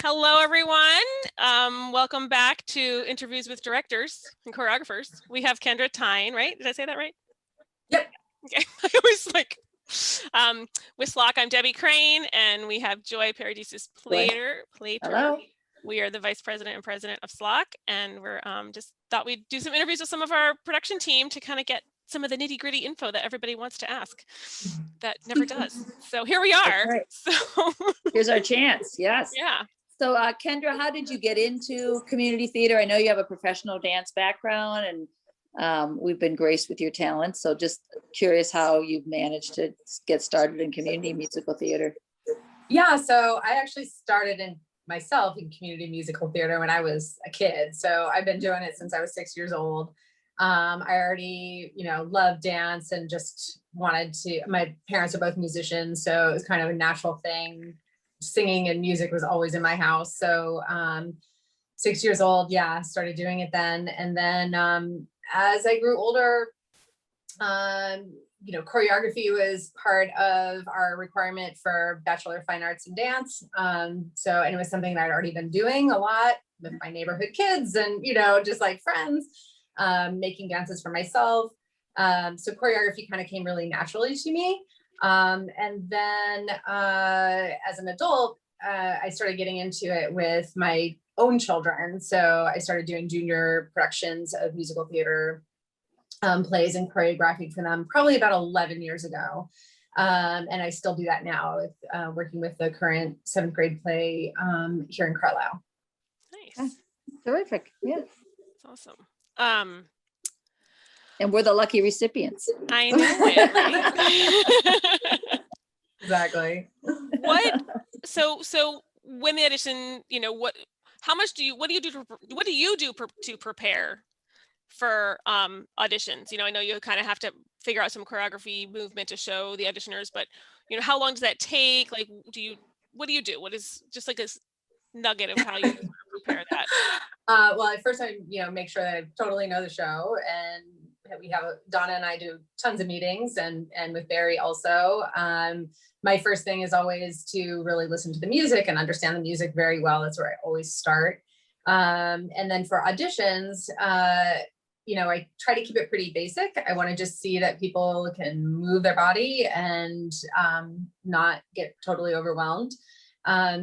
Hello, everyone. Welcome back to Interviews with Directors and Choreographers. We have Kendra, Thyne, right? Did I say that right? Yep. Okay. I always like, with SLOC, I'm Debbie Crane, and we have Joy Paradis-Plater. Hello. We are the Vice President and President of SLOC, and we're just thought we'd do some interviews with some of our production team to kind of get some of the nitty-gritty info that everybody wants to ask that never does. So here we are. Right. So Here's our chance. Yes. yeah. So Kendra, how did you get into community theater? I know you have a professional dance background and we've been graced with your talent. So just curious how you've managed to get started in community musical theater. Yeah, so I actually started myself in community musical theater when I was a kid. So I've been doing it since I was 6 years old. I already, loved dance and just wanted to, my parents are both musicians, so it was kind of a natural thing. Singing and music was always in my house. So 6 years old, yeah, started doing it then. And then as I grew older, choreography was part of our requirement for Bachelor of Fine Arts in Dance. And it was something that I'd already been doing a lot with my neighborhood kids and, just like friends, making dances for myself. So choreography kind of came really naturally to me. And then as an adult, I started getting into it with my own children. So I started doing junior productions of musical theater plays and choreographing for them probably about 11 years ago. And I still do that now with working with the current 7th grade play here in Carlisle. Nice. Terrific. Yeah. That's awesome. And we're the lucky recipients. I know it, right? Exactly. So when the audition, what do you do to prepare for auditions? I know you kind of have to figure out some choreography movement to show the auditioners, but how long does that take? Like, what do you do? What is just like a nugget of how you prepare that? Well, at first I, make sure that I totally know the show, and we have Donna and I do tons of meetings and with Barry also. My first thing is always to really listen to the music and understand the music very well. That's where I always start. And then for auditions, I try to keep it pretty basic. I want to just see that people can move their body and not get totally overwhelmed.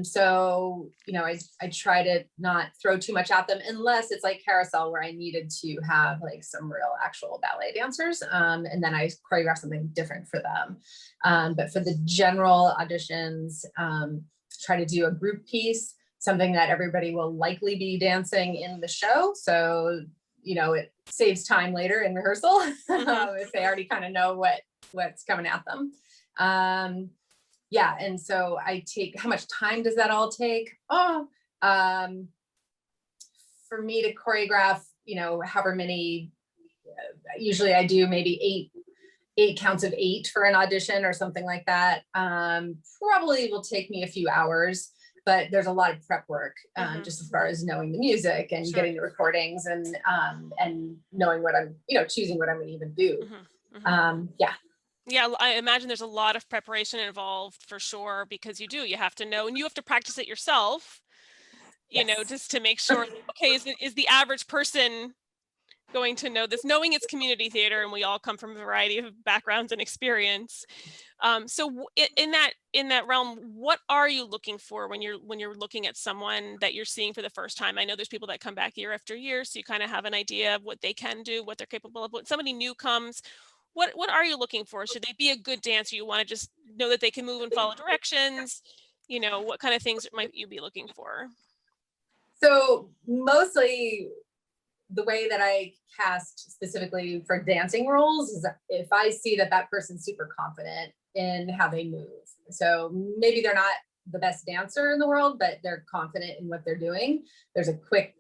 So, I try to not throw too much at them unless it's like Carousel where I needed to have like some real actual ballet dancers. And then I choreograph something different for them. But for the general auditions, try to do a group piece, something that everybody will likely be dancing in the show. So, it saves time later in rehearsal if they already kind of know what's coming at them. Yeah, and so I take, how much time does that all take? For me to choreograph, however many, usually I do maybe eight counts of 8 for an audition or something like that. Probably will take me a few hours, but there's a lot of prep work, just as far as knowing the music and getting the recordings and knowing what I'm, choosing what I'm going to even do. Yeah. Yeah, I imagine there's a lot of preparation involved for sure, because you have to know, and you have to practice it yourself, just to make sure, okay, is the average person going to know this, knowing it's community theater and we all come from a variety of backgrounds and experience. So in that realm, what are you looking for when you're looking at someone that you're seeing for the first time? I know there's people that come back year after year, so you kind of have an idea of what they can do, what they're capable of. When somebody new comes, what are you looking for? Should they be a good dancer? You want to just know that they can move and follow directions? What kind of things might you be looking for? So mostly the way that I cast specifically for dancing roles is if I see that person's super confident in how they move. So maybe they're not the best dancer in the world, but they're confident in what they're doing. There's a quick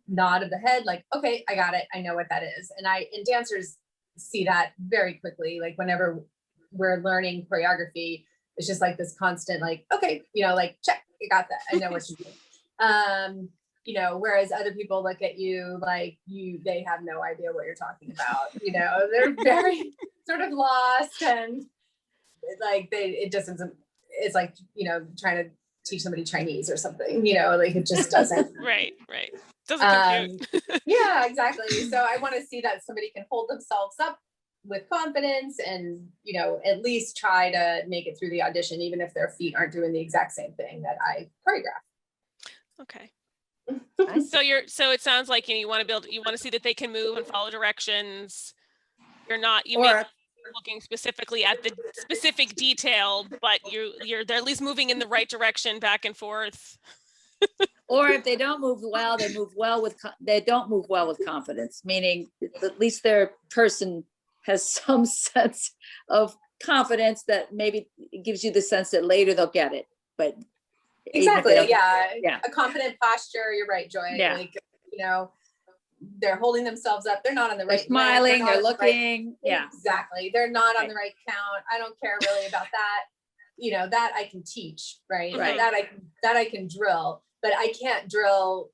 nod of the head, like, okay, I got it. I know what that is. And dancers see that very quickly. Like whenever we're learning choreography, it's just like this constant, okay, check, you got that. I know what you do. Whereas other people look at you they have no idea what you're talking about. They're very sort of lost, and it just isn't, it's like, trying to teach somebody Chinese or something, you know, like it just doesn't. Right. Doesn't compute. Yeah, exactly. So I want to see that somebody can hold themselves up with confidence and, you know, at least try to make it through the audition, even if their feet aren't doing the exact same thing that I choreograph. Okay. So it sounds like, you want to see that they can move and follow directions. You may be looking specifically at the specific detail, but they're at least moving in the right direction back and forth. Or if they don't move well, they don't move well with confidence, meaning at least their person has some sense of confidence that maybe gives you the sense that later they'll get it. But exactly, yeah. A confident posture. You're right, Joy. Yeah. Like, you know, they're holding themselves up. They're not on the right. They're smiling. They're looking. Yeah. Exactly. They're not on the right count. I don't care really about that. You know, that I can teach, right? Right. That I can drill, but I can't drill,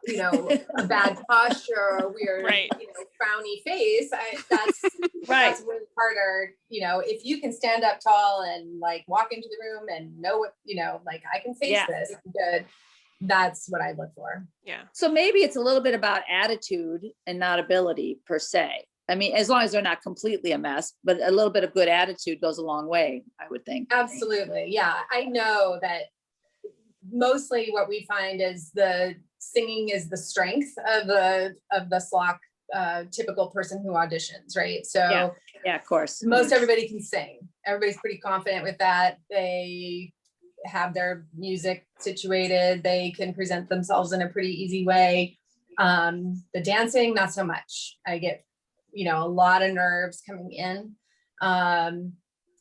you know, a bad posture or weird, right. you know, frowny face. That's right. That's really harder. You know, if you can stand up tall and like walk into the room and know what, you know, like I can face this good. That's what I look for. Yeah. So maybe it's a little bit about attitude and not ability per se. I mean, as long as they're not completely a mess, but a little bit of good attitude goes a long way, I would think. Absolutely. Yeah. I know that mostly what we find is the singing is the strength of the SLOC typical person who auditions, right? So yeah, of course. Most everybody can sing. Everybody's pretty confident with that. They have their music situated. They can present themselves in a pretty easy way. The dancing, not so much. I get, you know, a lot of nerves coming in.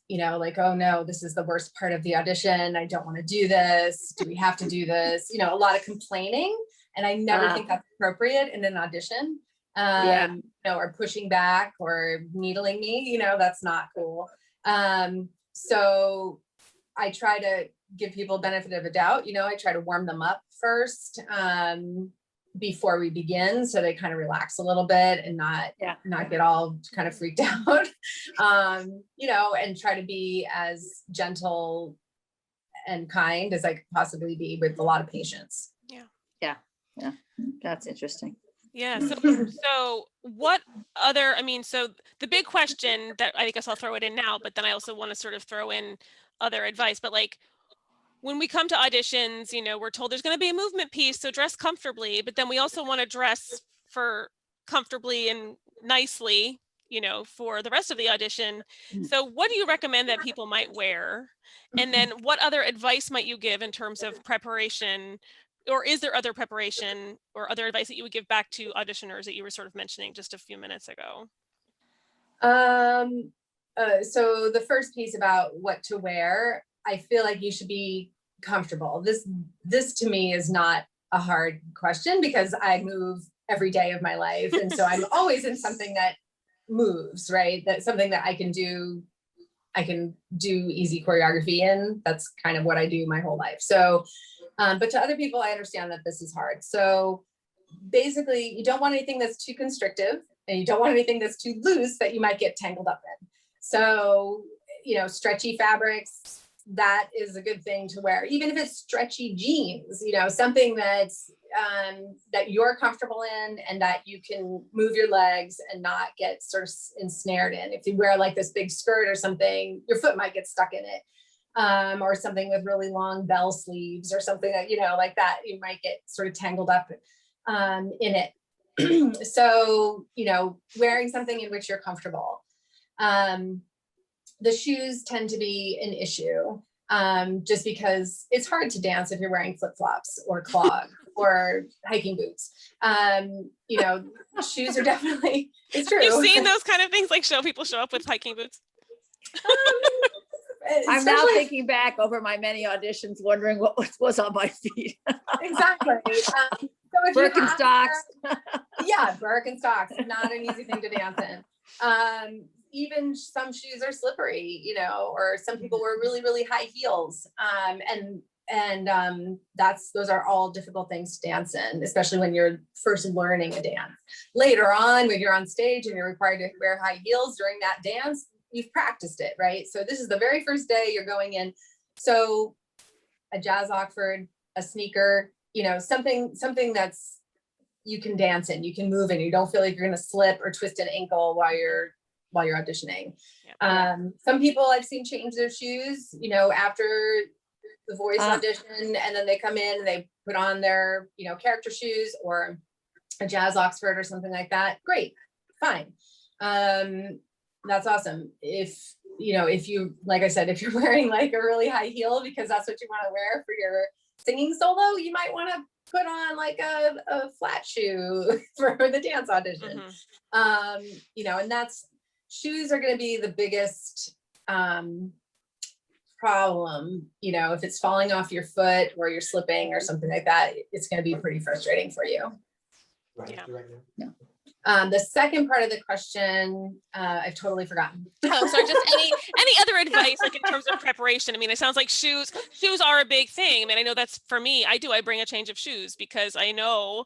You know, like, oh no, this is the worst part of the audition. I don't want to do this. Do we have to do this? You know, a lot of complaining. And I never think that's appropriate in an audition. You know, or pushing back or needling me, you know, that's not cool. So I try to give people benefit of a doubt. You know, I try to warm them up first before we begin, so they kind of relax a little bit and not get all kind of freaked out. You know, and try to be as gentle and kind as I could possibly be with a lot of patience. Yeah. That's interesting. Yeah. So what other, I mean, so the big question that I guess I'll throw it in now, but then I also want to sort of throw in other advice, but like when we come to auditions, you know, we're told there's going to be a movement piece, so dress comfortably, but then we also want to dress for comfortably and nicely, you know, for the rest of the audition. So what do you recommend that people might wear? And then what other advice might you give in terms of preparation? Or is there other preparation or other advice that you would give back to auditioners that you were sort of mentioning just a few minutes ago? So the first piece about what to wear, I feel like you should be comfortable. This to me is not a hard question because I move every day of my life. And so I'm always in something that moves, right? That's something that I can do easy choreography in. That's kind of what I do my whole life. So, but to other people, I understand that this is hard. So basically you don't want anything that's too constrictive and you don't want anything that's too loose that you might get tangled up in. So, you know, stretchy fabrics, that is a good thing to wear, even if it's stretchy jeans, you know, something that's that you're comfortable in and that you can move your legs and not get sort of ensnared in. If you wear like this big skirt or something, your foot might get stuck in it. Or something with really long bell sleeves or something that, you know, like that, you might get sort of tangled up in it. So, you know, wearing something in which you're comfortable. The shoes tend to be an issue just because it's hard to dance if you're wearing flip-flops or clog or hiking boots. You know, shoes are definitely, it's true. You've seen those kind of things, like people show up with hiking boots? I'm now thinking back over my many auditions, wondering what was on my feet. Exactly. So Birkenstocks. Yeah, Birkenstocks, not an easy thing to dance in. Even some shoes are slippery, you know, or some people wear really, really high heels. And those are all difficult things to dance in, especially when you're first learning a dance. Later on, when you're on stage and you're required to wear high heels during that dance, you've practiced it, right? So this is the very first day you're going in. So a jazz Oxford, a sneaker, you know, something that's you can dance in, you can move in, you don't feel like you're gonna slip or twist an ankle while you're auditioning. Some people I've seen change their shoes, you know, after the voice audition, and then they come in and they put on their, you know, character shoes or a jazz Oxford or something like that. Great, fine. That's awesome. If, you know, if you, like I said, if you're wearing like a really high heel because that's what you want to wear for your singing solo, you might want to put on like a flat shoe for the dance audition. You know, and shoes are going to be the biggest problem. You know, if it's falling off your foot or you're slipping or something like that, it's going to be pretty frustrating for you. The second part of the question, I've totally forgotten. Oh, sorry, just any other advice, like in terms of preparation? I mean, it sounds like shoes are a big thing. I mean, I know that's for me, I bring a change of shoes because I know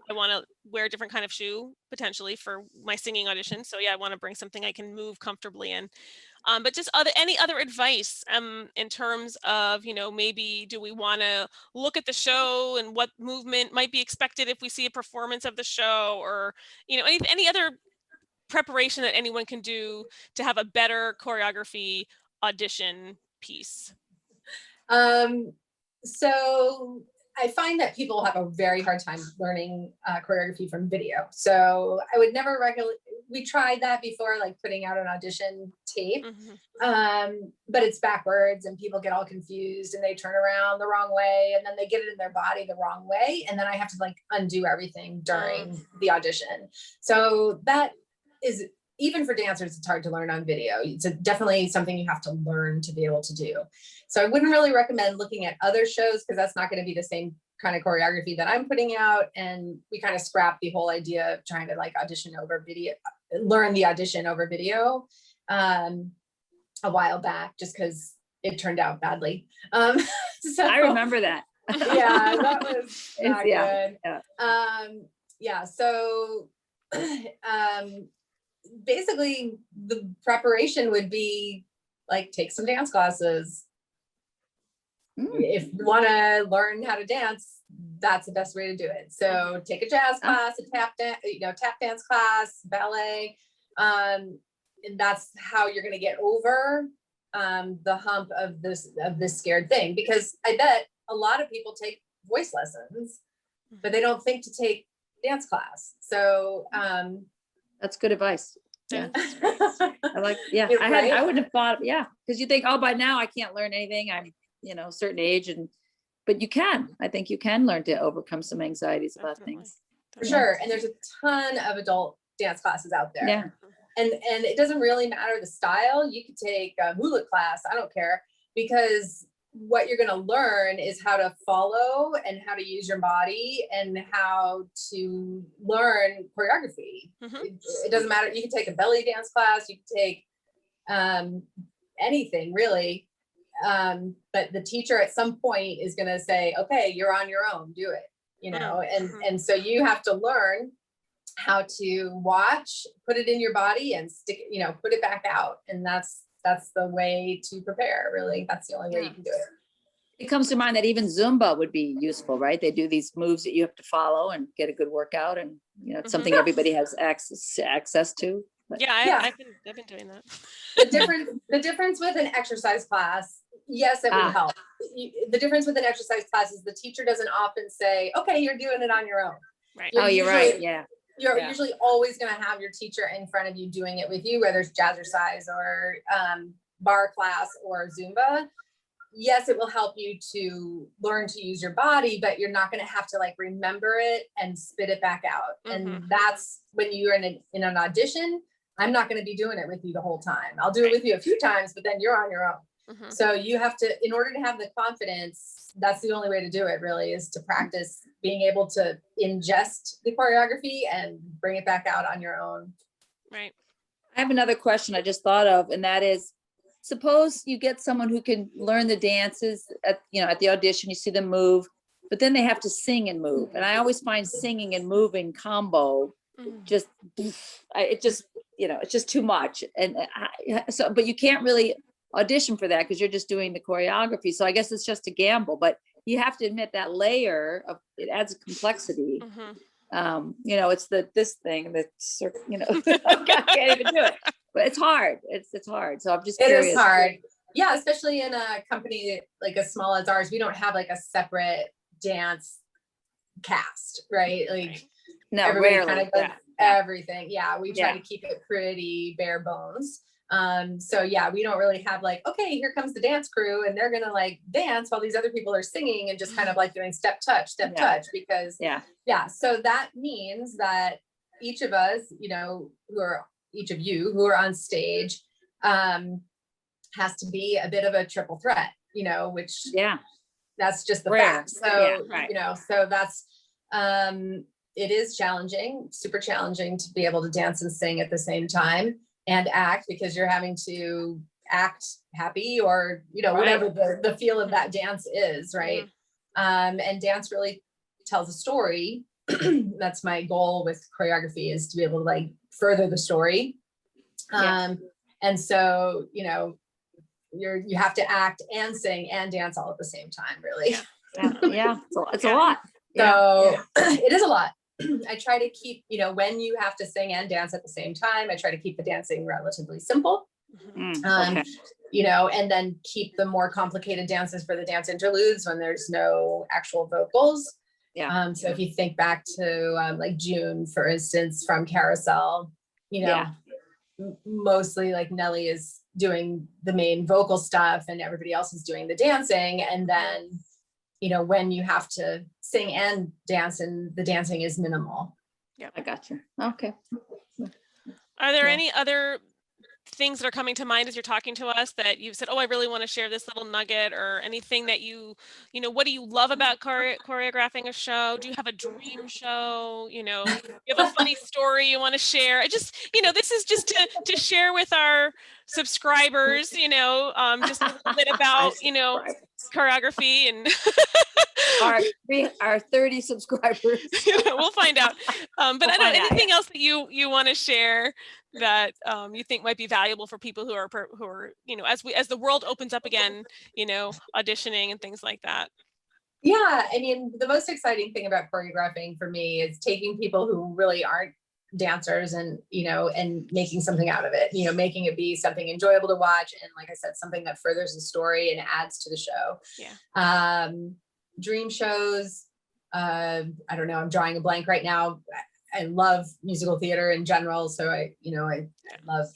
I want to wear a different kind of shoe potentially for my singing audition. So yeah, I want to bring something I can move comfortably in. But just any other advice in terms of, you know, maybe do we want to look at the show and what movement might be expected if we see a performance of the show, or, you know, any other preparation that anyone can do to have a better choreography audition piece? So I find that people have a very hard time learning choreography from video. So I would never we tried that before, like putting out an audition tape, but it's backwards and people get all confused and they turn around the wrong way and then they get it in their body the wrong way. And then I have to like undo everything during the audition. So that is, even for dancers, it's hard to learn on video. It's definitely something you have to learn to be able to do. So I wouldn't really recommend looking at other shows because that's not going to be the same kind of choreography that I'm putting out. And we kind of scrapped the whole idea of trying to like audition over video, learn the audition over video a while back, just because it turned out badly. So I remember that. Yeah, that was not good. Yeah. So basically the preparation would be like take some dance classes. If you want to learn how to dance, that's the best way to do it. So take a jazz class, a tap dance class, ballet, and that's how you're going to get over the hump of this scared thing. Because I bet a lot of people take voice lessons, but they don't think to take dance class. So that's good advice. Yeah. I like, yeah, Right? I wouldn't have thought, because you think, oh, by now I can't learn anything. I'm, you know, a certain age, but you can. I think you can learn to overcome some anxieties about things. For sure. And there's a ton of adult dance classes out there. Yeah. And it doesn't really matter the style. You could take a hula class. I don't care, because what you're going to learn is how to follow and how to use your body and how to learn choreography. It doesn't matter. You can take a belly dance class. You can take anything really. But the teacher at some point is going to say, okay, you're on your own, do it, you know? And so you have to learn how to watch, put it in your body and stick, you know, put it back out. And that's the way to prepare, really. That's the only way you can do it. It comes to mind that even Zumba would be useful, right? They do these moves that you have to follow and get a good workout, and you know, it's something everybody has access to. But, I've been doing that. The difference with an exercise class, yes, it would help. The difference with an exercise class is the teacher doesn't often say, okay, you're doing it on your own. Right. You're right. Yeah. You're usually always going to have your teacher in front of you doing it with you, whether it's jazzercise or bar class or Zumba. Yes, it will help you to learn to use your body, but you're not going to have to like remember it and spit it back out. And that's when you're in an audition. I'm not going to be doing it with you the whole time. I'll do it with you a few times, but then you're on your own. So you have to, in order to have the confidence, that's the only way to do it really, is to practice being able to ingest the choreography and bring it back out on your own. Right. I have another question I just thought of, and that is, suppose you get someone who can learn the dances at the audition, you see them move, but then they have to sing and move. And I always find singing and moving combo it's just too much. And but you can't really audition for that because you're just doing the choreography. So I guess it's just a gamble, but you have to admit that layer of it adds a complexity. You know, it's this thing that's, you know, I can't even do it, but it's hard. It's hard. So I'm just curious. It is hard. Yeah, especially in a company like as small as ours, we don't have like a separate dance cast, right? Like No, everybody rarely. kind of does everything. Yeah, we try to keep it pretty bare bones. So yeah, we don't really have like, okay, here comes the dance crew and they're gonna like dance while these other people are singing and just kind of like doing step touch because so that means that each of us, you know, each of you who are on stage has to be a bit of a triple threat, you know, which that's just the fact. So you know, so that's it is challenging, super challenging to be able to dance and sing at the same time and act, because you're having to act happy or, you know, whatever the feel of that dance is, right? And dance really tells a story. That's my goal with choreography, is to be able to like further the story. And so, you know, you have to act and sing and dance all at the same time, really. It's a lot. So it is a lot. I try to keep, you know, when you have to sing and dance at the same time, I try to keep the dancing relatively simple. You know, and then keep the more complicated dances for the dance interludes when there's no actual vocals. So if you think back to like June, for instance, from Carousel, you know, mostly like Nelly is doing the main vocal stuff and everybody else is doing the dancing. And then, you know, when you have to sing and dance and the dancing is minimal. I got you. Okay. Are there any other things that are coming to mind as you're talking to us that you've said, oh, I really want to share this little nugget, or anything that you know, what do you love about choreographing a show? Do you have a dream show? You know, you have a funny story you want to share? I just, you know, this is just to share with our subscribers, you know, just a little bit about, you know, choreography and our 30 subscribers. We'll find out. But I don't know, anything else that you want to share that you think might be valuable for people who are, you know, as the world opens up again, you know, auditioning and things like that. Yeah, I mean, the most exciting thing about choreographing for me is taking people who really aren't dancers and, you know, and making something out of it, you know, making it be something enjoyable to watch. And like I said, something that furthers the story and adds to the show. Dream shows, I don't know, I'm drawing a blank right now. I love musical theater in general. So I love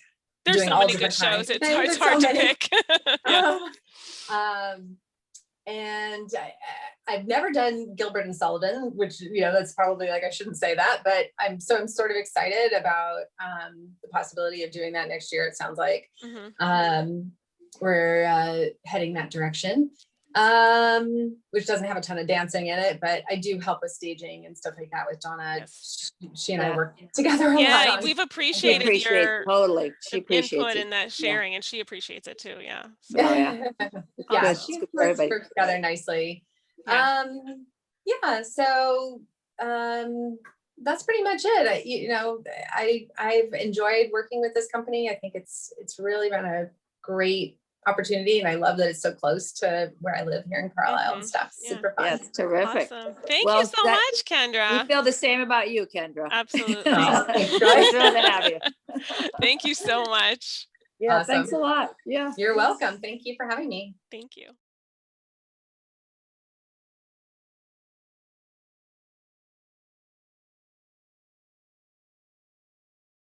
there's doing so all many good shows. It's hard to pick. And I've never done Gilbert and Sullivan, which, you know, that's probably like, I shouldn't say that, but I'm sort of excited about the possibility of doing that next year. It sounds like we're heading that direction, which doesn't have a ton of dancing in it, but I do help with staging and stuff like that with Donna. Yes. She and I work together a lot. We've appreciated your She appreciates input it. in that sharing, and she appreciates it too. She works together nicely. So that's pretty much it. You know, I've enjoyed working with this company. I think it's really been a great opportunity, and I love that it's so close to where I live here in Carlisle and stuff. Super fun. It's terrific. Awesome. Thank you so much, Kendra. We feel the same about you, Kendra. Absolutely. Thrilled to have you. Thank you so much. Awesome. Thanks a lot. Yeah. You're welcome. Thank you for having me. Thank you.